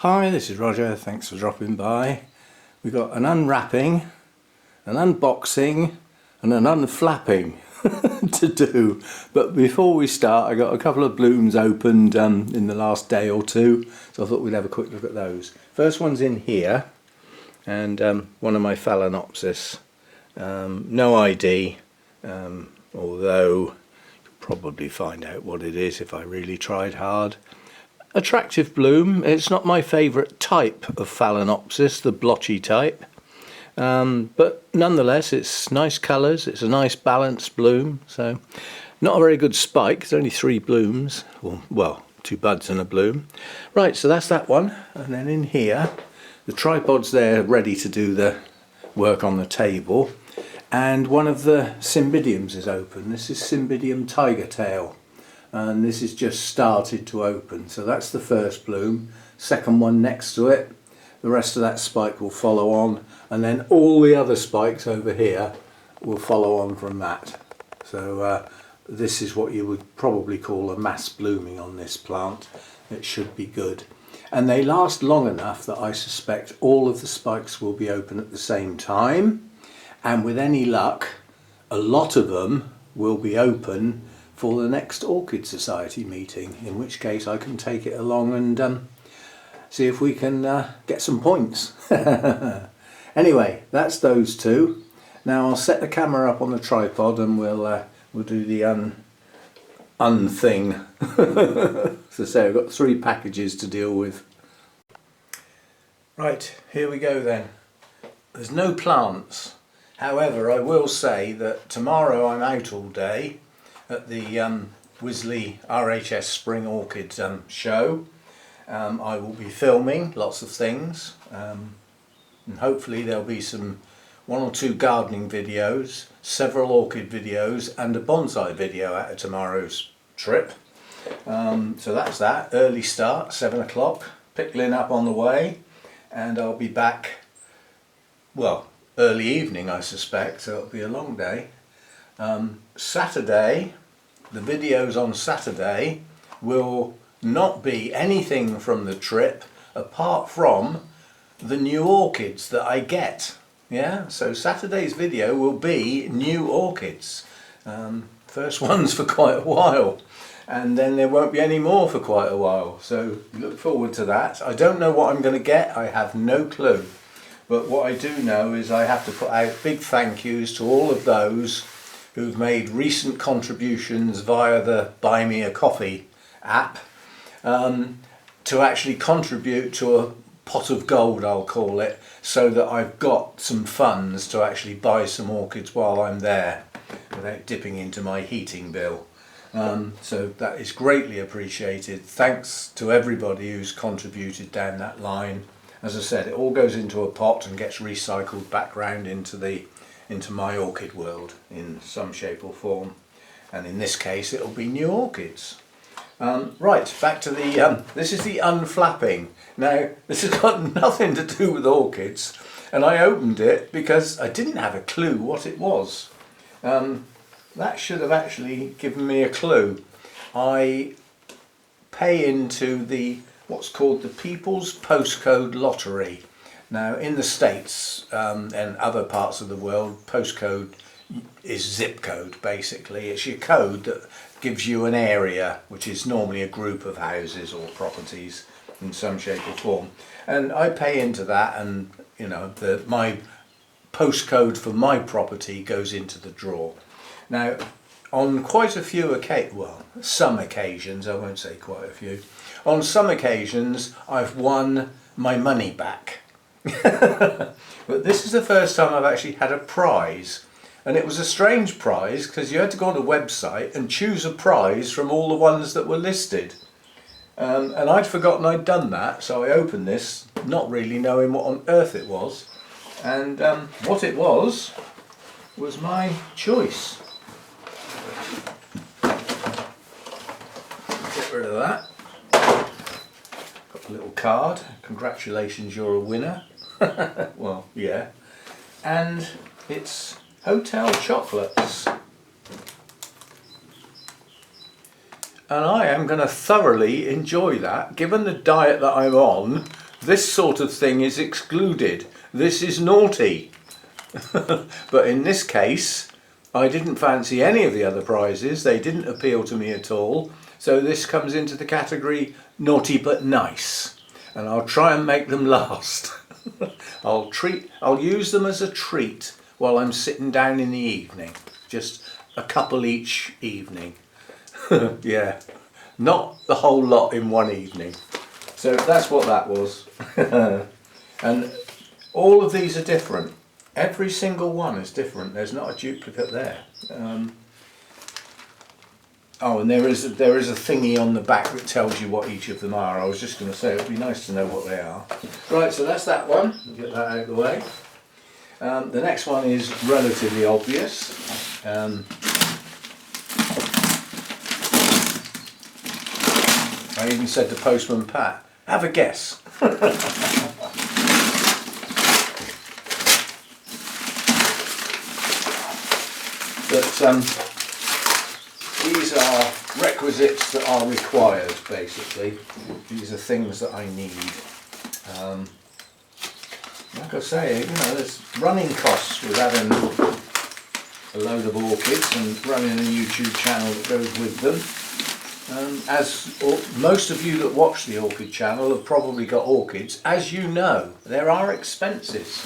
Hi, this is Roger, thanks for dropping by. We've got an unwrapping, an unboxing and an unflapping to do. But before we start, I got a couple of blooms opened in the last day or two, so I thought we'd have a quick look at those. First one's in here, and one of my Phalaenopsis. No ID, although you could probably find out what it is if I really tried hard. Attractive bloom. It's not my favourite type of Phalaenopsis, the blotchy type, but nonetheless it's nice colours, it's a nice balanced bloom. So not a very good spike, it's only 3 blooms, well 2 buds and a bloom. Right, so that's that one. And then in here the tripod's there ready to do the work on the table, and one of the Cymbidiums is open. This is Cymbidium tiger tail, and this is just started to open. So that's the first bloom, second one next to it. The rest of that spike will follow on, and then all the other spikes over here will follow on from that. So this is what you would probably call a mass blooming on this plant. It should be good. And they last long enough that I suspect all of the spikes will be open at the same time. And with any luck, a lot of them will be open for the next Orchid Society meeting, in which case I can take it along and see if we can get some points. Anyway, that's those two. Now I'll set the camera up on the tripod and we'll do the thing. So say I've got 3 packages to deal with. Right, here we go then. There's no plants. However, I will say that tomorrow I'm out all day at the Wisley RHS Spring Orchid show. I will be filming lots of things, and hopefully there'll be 1 or 2 gardening videos, several orchid videos and a bonsai video out of tomorrow's trip. So that's that, early start, 7 o'clock, pickling up on the way, and I'll be back, well, early evening I suspect, so it'll be a long day. Saturday, the videos on Saturday will not be anything from the trip apart from the new orchids that I get. Yeah, so Saturday's video will be new orchids. First ones for quite a while, and then there won't be any more for quite a while, so look forward to that. I don't know what I'm going to get, I have no clue, but what I do know is I have to put out big thank yous to all of those who've made recent contributions via the Buy Me a Coffee app, to actually contribute to a pot of gold, I'll call it, so that I've got some funds to actually buy some orchids while I'm there without dipping into my heating bill. So that is greatly appreciated. Thanks to everybody who's contributed down that line. As I said, it all goes into a pot and gets recycled back round into my orchid world in some shape or form, and in this case it'll be new orchids. Right, back to the this is the unflapping. Now this has got nothing to do with orchids, and I opened it because I didn't have a clue what it was. That should have actually given me a clue. I pay into what's called the People's Postcode Lottery. Now in the States and other parts of the world, postcode is zip code basically. It's your code that gives you an area, which is normally a group of houses or properties in some shape or form. And I pay into that, and you know, my postcode for my property goes into the draw. Now on quite a few some occasions, I won't say quite a few, on some occasions I've won my money back. But this is the first time I've actually had a prize, and it was a strange prize because you had to go on a website and choose a prize from all the ones that were listed, and I'd forgotten I'd done that, so I opened this not really knowing what on earth it was, and what it was my choice. Get rid of that. Got a little card, congratulations, you're a winner. Well, yeah, and it's hotel chocolates, and I am going to thoroughly enjoy that. Given the diet that I'm on, This sort of thing is excluded. This is naughty. But in this case, I didn't fancy any of the other prizes. They didn't appeal to me at all. So this comes into the category naughty but nice. And I'll try and make them last. I'll use them as a treat while I'm sitting down in the evening. Just a couple each evening. Yeah, not the whole lot in one evening. So that's what that was. And all of these are different. Every single one is different. There's not a duplicate there. Oh, and there is a thingy on the back that tells you what each of them are. I was just going to say it would be nice to know what they are. Right, so that's that one. We'll get that out of the way. The next one is relatively obvious. I even said to Postman Pat, have a guess. But these are requisites that are required, basically. These are things that I need. Like I say, you know, there's running costs with having a load of orchids and running a YouTube channel that goes with them. As most of you that watch the Orchid channel have probably got orchids, as you know, there are expenses.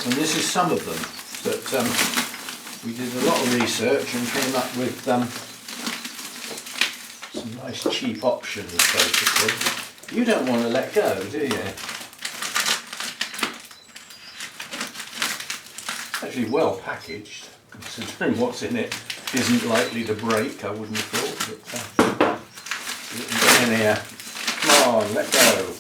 And this is some of them. But we did a lot of research and came up with some nice cheap options, basically. You don't want to let go, do you? Actually well packaged, considering what's in it isn't likely to break, I wouldn't have thought. But get in here. Come on, let go.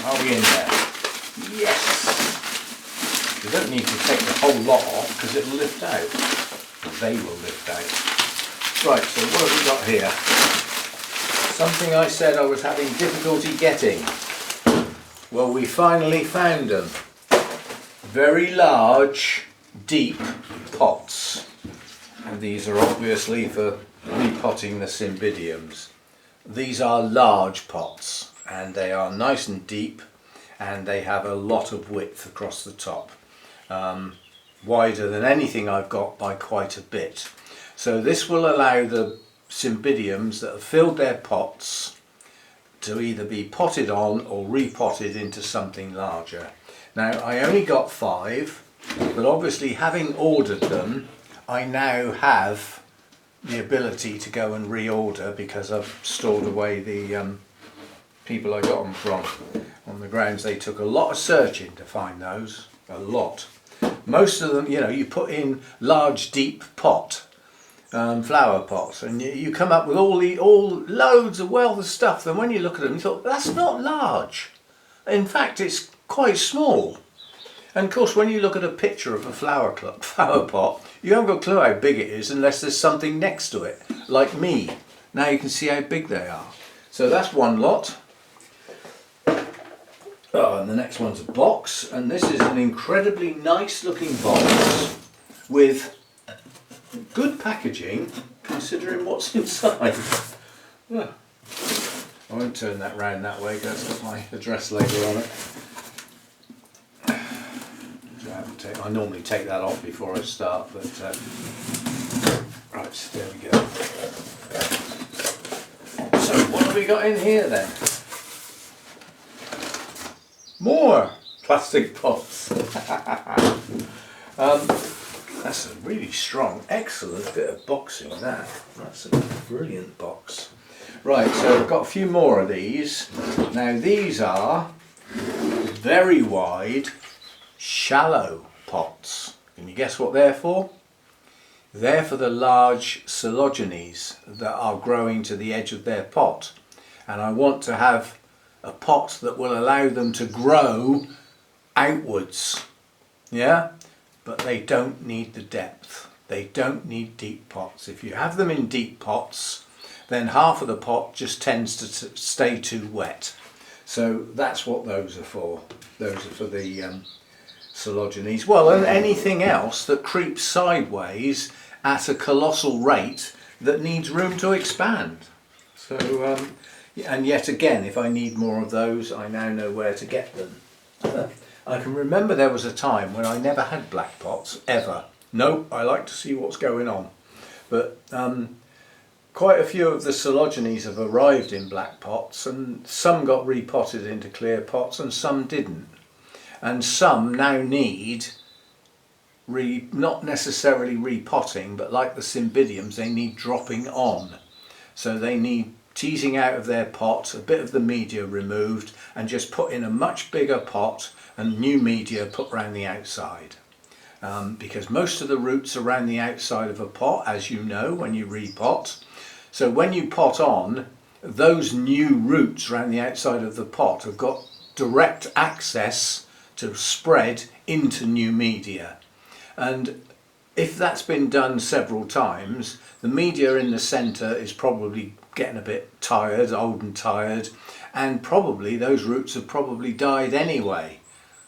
Are we in there? Yes! You don't need to take the whole lot off because it'll lift out. They will lift out. Right, so what have we got here? Something I said I was having difficulty getting. Well, we finally found them. Very large, deep pots. And these are obviously for repotting the cymbidiums. These are large pots. And they are nice and deep, and they have a lot of width across the top, wider than anything I've got by quite a bit. So this will allow the cymbidiums that have filled their pots to either be potted on or repotted into something larger. Now I only got 5, but obviously having ordered them, I now have the ability to go and reorder because I've stored away the people I got them from, on the grounds they took a lot of searching to find those, a lot. Most of them, you know, you put in large deep pot, flower pots, and you come up with all loads of wealth of stuff. Then when you look at them, you thought, that's not large. In fact, it's quite small. And of course, when you look at a picture of a flower pot, you haven't got a clue how big it is unless there's something next to it, like me. Now you can see how big they are. So that's one lot. Oh, and the next one's a box, and this is an incredibly nice looking box with good packaging considering what's inside. Yeah. I won't turn that round that way because that's got my address label on it. I normally take that off before I start, but right, there we go. So what have we got in here then? More plastic pots. That's a really strong, excellent bit of boxing, that. That's a brilliant box. Right, so I've got a few more of these. Now these are very wide, shallow pots. Can you guess what they're for? They're for the large cotyledons that are growing to the edge of their pot. And I want to have a pot that will allow them to grow outwards. Yeah? But they don't need the depth. They don't need deep pots. If you have them in deep pots, then half of the pot just tends to stay too wet. So that's what those are for. Those are for the cotyledons, well, and anything else that creeps sideways at a colossal rate that needs room to expand. So, and yet again, if I need more of those, I now know where to get them. I can remember there was a time when I never had black pots, ever. No, I like to see what's going on. But quite a few of the cotyledons have arrived in black pots, and some got repotted into clear pots and some didn't. And some now need, not necessarily repotting, but like the cymbidiums, they need dropping on. So they need teasing out of their pot, a bit of the media removed, and just put in a much bigger pot and new media put around the outside. Because most of the roots are around the outside of a pot, as you know, when you repot. So when you pot on, those new roots around the outside of the pot have got direct access to spread into new media. And if that's been done several times, the media in the centre is probably getting a bit tired, old and tired, and probably those roots have probably died anyway.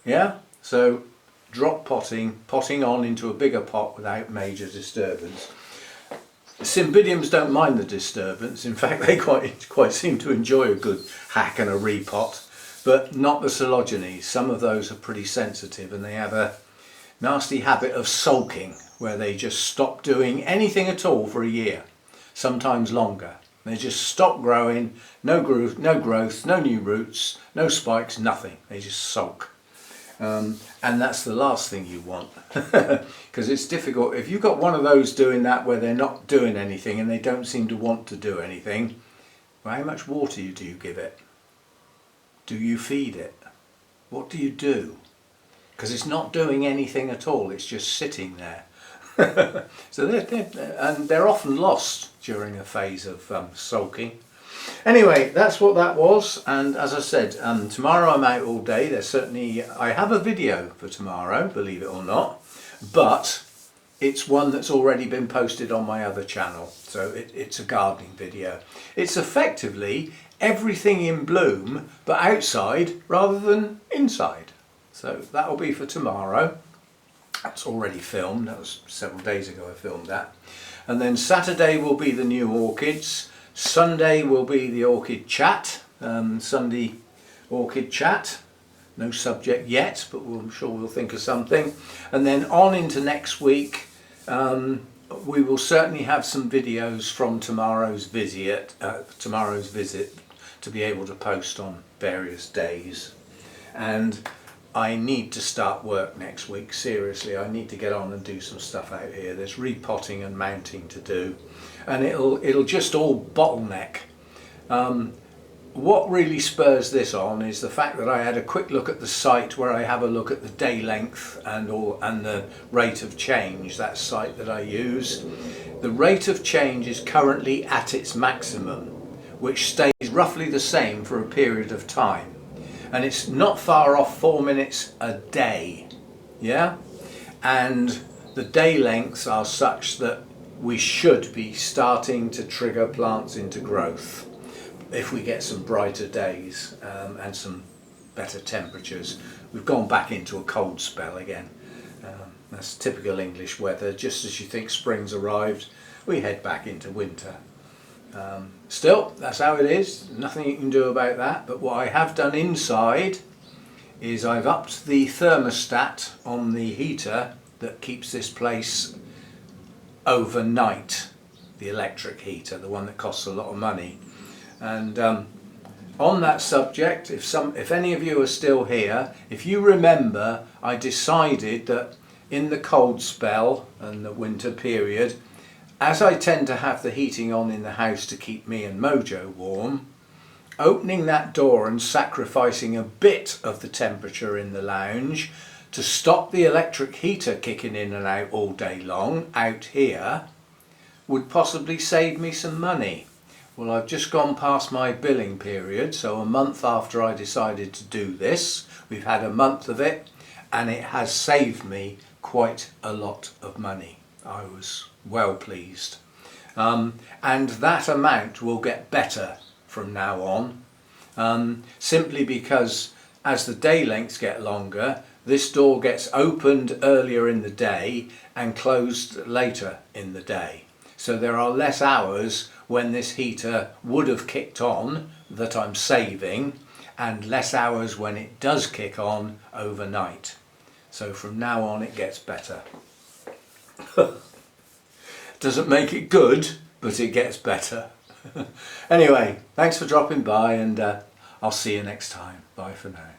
Yeah? So drop potting on into a bigger pot without major disturbance. Cymbidiums don't mind the disturbance. In fact, they quite seem to enjoy a good hack and a repot, but not the cotyledons. Some of those are pretty sensitive, and they have a nasty habit of sulking, where they just stop doing anything at all for a year, sometimes longer. They just stop growing, no growth, no new roots, no spikes, nothing. They just sulk. And that's the last thing you want, because it's difficult. If you've got one of those doing that where they're not doing anything and they don't seem to want to do anything, well, how much water do you give it? Do you feed it? What do you do? Because it's not doing anything at all, it's just sitting there. So they're often lost during a phase of sulking. Anyway, that's what that was, and as I said, tomorrow I'm out all day. I have a video for tomorrow, believe it or not, but it's one that's already been posted on my other channel, so it's a gardening video. It's effectively everything in bloom, but outside rather than inside. So that'll be for tomorrow. That's already filmed, that was several days ago I filmed that. And then Saturday will be the new orchids. Sunday will be the orchid chat, Sunday orchid chat. No subject yet, but I'm sure we'll think of something. And then on into next week, we will certainly have some videos from tomorrow's visit to be able to post on various days. And I need to start work next week, seriously. I need to get on and do some stuff out here. There's repotting and mounting to do, and it'll just all bottleneck. What really spurs this on is the fact that I had a quick look at the site where I have a look at the day length and the rate of change, that site that I use. The rate of change is currently at its maximum, which stays roughly the same for a period of time. And it's not far off 4 minutes a day, yeah? And the day lengths are such that we should be starting to trigger plants into growth if we get some brighter days and some better temperatures. We've gone back into a cold spell again. That's typical English weather. Just as you think spring's arrived, we head back into winter. Still, that's how it is. Nothing you can do about that. But what I have done inside is I've upped the thermostat on the heater that keeps this place overnight. The electric heater, the one that costs a lot of money. And on that subject, if any of you are still here, if you remember, I decided that in the cold spell and the winter period, as I tend to have the heating on in the house to keep me and Mojo warm, opening that door and sacrificing a bit of the temperature in the lounge to stop the electric heater kicking in and out all day long out here would possibly save me some money. Well, I've just gone past my billing period, so a month after I decided to do this, we've had a month of it, and it has saved me quite a lot of money. I was well pleased. And that amount will get better from now on, simply because as the day lengths get longer, this door gets opened earlier in the day and closed later in the day. So there are less hours when this heater would have kicked on that I'm saving, and less hours when it does kick on overnight. So from now on it gets better. Doesn't make it good, but it gets better. Anyway, thanks for dropping by, and I'll see you next time. Bye for now.